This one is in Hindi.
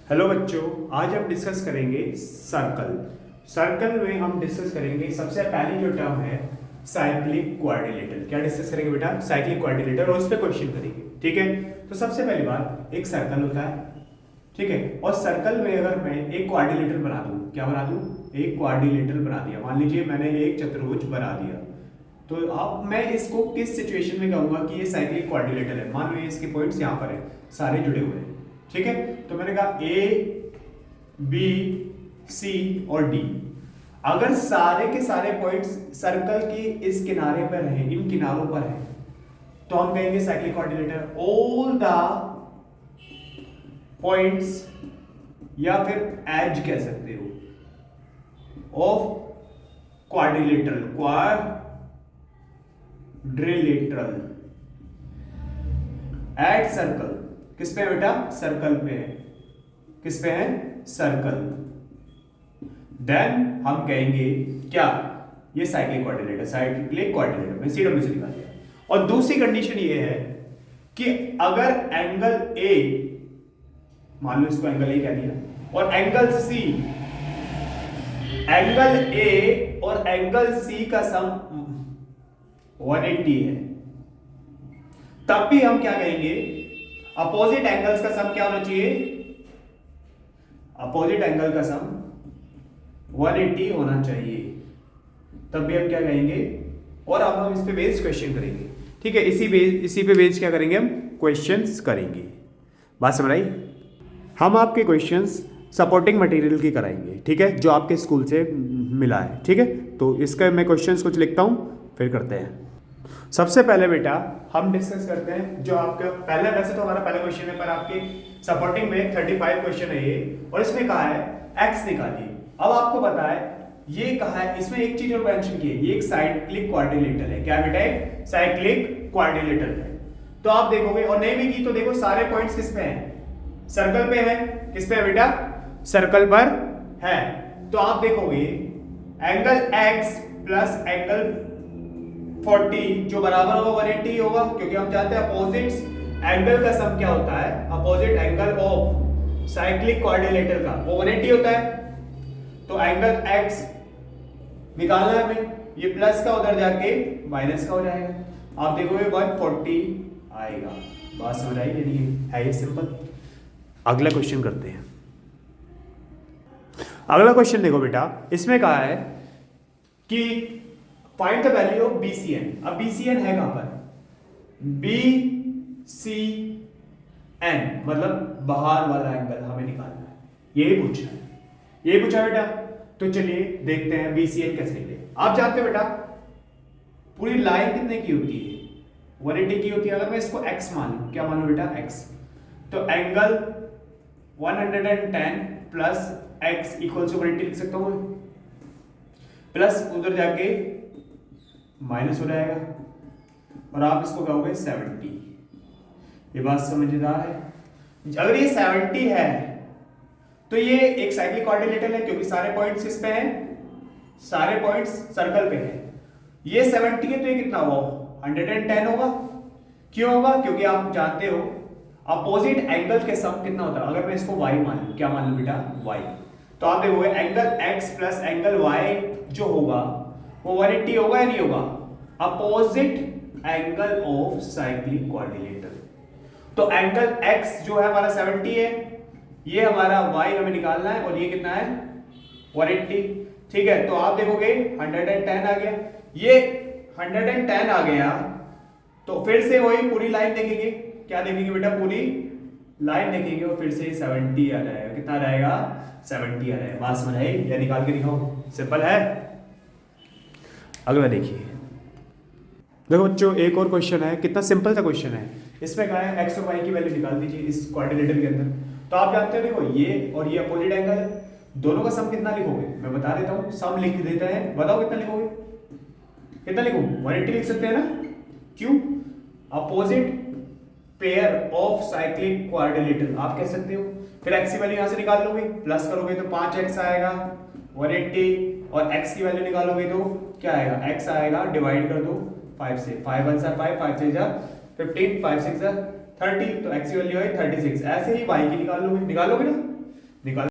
हेलो बच्चों, आज हम डिस्कस करेंगे सर्कल में हम डिस्कस करेंगे सबसे पहली जो टर्म है साइक्लिक क्वाड्रिलेटरल। क्या डिस्कस करेंगे बेटा? साइक्लिक क्वाड्रिलेटरल, और उस पर क्वेश्चन करेंगे। ठीक है, तो सबसे पहली बात, एक सर्कल होता है, ठीक है, और सर्कल में अगर मैं एक क्वाड्रिलेटरल बना दूं, क्या बना दूं? एक क्वाड्रिलेटरल बना दिया। मान लीजिए मैंने एक चतुर्भुज बना दिया, तो अब मैं इसको किस सिचुएशन में कहूंगा कि ये साइक्लिक क्वाड्रिलेटरल है? मान लो इसके पॉइंट्स यहाँ पर है, सारे जुड़े हुए हैं, ठीक है। तो मैंने कहा ए बी सी और डी, अगर सारे के सारे पॉइंट्स सर्कल की इस किनारे पर हैं, इन किनारों पर हैं, तो हम कहेंगे cyclic quadrilateral. All the points या फिर एज कह सकते हो ऑफ क्वाड्रिलेटरल एट सर्कल। किस पे बेटा? सर्कल पे है। किस पे है? सर्कल। देन हम कहेंगे क्या? ये साइक्लिक क्वाड्रिलेटर में सीडब्ल्यू से निकाल दिया। और दूसरी कंडीशन ये है कि अगर एंगल ए, मान लो इसको एंगल ए कह दिया, और एंगल सी, एंगल ए और एंगल सी का सम 180 है, तब भी हम क्या कहेंगे? अपोजिट एंगल्स का सम क्या होना चाहिए? अपोजिट एंगल का सम 180 होना चाहिए, तब भी हम क्या कहेंगे? और अब हम इस पे बेस्ड क्वेश्चन करेंगे, ठीक है। इसी पे बेस्ड क्या करेंगे? हम क्वेश्चंस करेंगे। बात समझ आई? हम आपके क्वेश्चंस सपोर्टिंग मटेरियल की कराएंगे, ठीक है, जो आपके स्कूल से मिला है, ठीक है। तो इसका मैं क्वेश्चंस कुछ लिखता हूं, फिर करते हैं। सबसे पहले बेटा हम डिस्कस करते हैं जो आपका पहले, वैसे तो हमारा पहला क्वेश्चन है, पर आपके सपोर्टिंग में 35 क्वेश्चन है ये, और इसमें कहा है एक्स निकालिए। अब आपको पता है ये कहा है, इसमें एक चीज और मेंशन की है, ये एक साइक्लिक क्वाड्रिलेटरल है। क्या बेटा? एक साइक्लिक क्वाड्रिलेटरल है। तो आप देखोगे, और नहीं भी की तो देखो सारे पॉइंट्स किस पे हैं? सर्कल पे है। किस पे है बेटा? सर्कल पर है। तो आप देखोगे एंगल एक्स प्लस एंगल 40 जो बराबर होगा 180 होगा, क्योंकि हम जानते हैं अपोजिट्स एंगल का सम क्या होता है? Opposite angle of cyclic quadrilateral का वो 180 होता है। तो एंगल x निकालना है हमें, ये प्लस का उधर जाके माइनस का हो जाएगा। आप देखोगे 140 आएगा। बात समझ आई? यानी है ये सिंपल। अगला क्वेश्चन करते हैं। अगला क्वेश्चन देखो बेटा, इसमें कहा है कि find the value of BCN। अब BCN है कहां पर? BCN मतलब बाहर वाला एंगल हमें निकालना है, यही पूछा है, यही पूछा बेटा। तो चलिए देखते हैं BCN कैसे निकले। आप जानते हो बेटा पूरी लाइन कितने की होती है? 180 की होती है। अगर मैं इसको x मान लूं, क्या मानूं बेटा? x, तो angle 110 plus x equal to 180 लिख सकता हूं, प्लस उधर जाके माइनस हो जाएगा, और आप इसको कहोगे 70। ये बात समझदार है? अगर ये 70 है तो ये एक साइक्लिक क्वाड्रिलेटरल है, क्योंकि सारे पॉइंट्स किस पे हैं? सारे पॉइंट्स सर्कल पे हैं। ये 70 है तो ये कितना होगा? 110 होगा। क्यों होगा? क्योंकि आप जानते हो अपोजिट एंगल के सम कितना होता है? अगर मैं इसको y मान लूं, क्या मान लूं बेटा? y, तो आप देखोगे angle x plus angle y जो होगा वो 180 होगा या नहीं होगा? Opposite angle of cyclic quadrilateral. तो एंगल x जो है हमारा 70 है, ये हमारा y हमें निकालना है, और ये कितना है? 180। ठीक है, तो आप देखोगे 110 आ गया। ये 110 आ गया तो फिर से वही पूरी लाइन देखेंगे। क्या देखेंगे बेटा? पूरी लाइन देखेंगे, और फिर से 70 आ जाएगा। कितना आ जाएगा? 70 आ जाएगा। बात समझ आई? या निकाल के दिखाओ, सिंपल है। अगला देखिए, देखो बच्चों एक और क्वेश्चन है, कितना सिंपल सा क्वेश्चन है। इसमें कहा है x और y की वैल्यू निकाल दीजिए इस क्वाड्रिलेटरल के अंदर। तो आप जानते हो देखो ये और ये अपोजिट एंगल है, दोनों का सम कितना लिखोगे? मैं बता देता हूं, सम लिख देता है, बताओ कितना लिखोगे? कितना लिखो? 180 लिख सकते हैं ना? क्यों? Opposite pair of cyclic quadrilateral आप कह सकते हो। फिर x की वैल्यू यहां से निकाल लोगे, प्लस करोगे तो 5x आएगा 180, और x की वैल्यू निकालोगे तो क्या आएगा? x आएगा, डिवाइड कर दो 5 से, 5 1 5 5 6 15 5 6 30, तो x की वैल्यू है 36। ऐसे ही y की निकालोगे ना, निकाल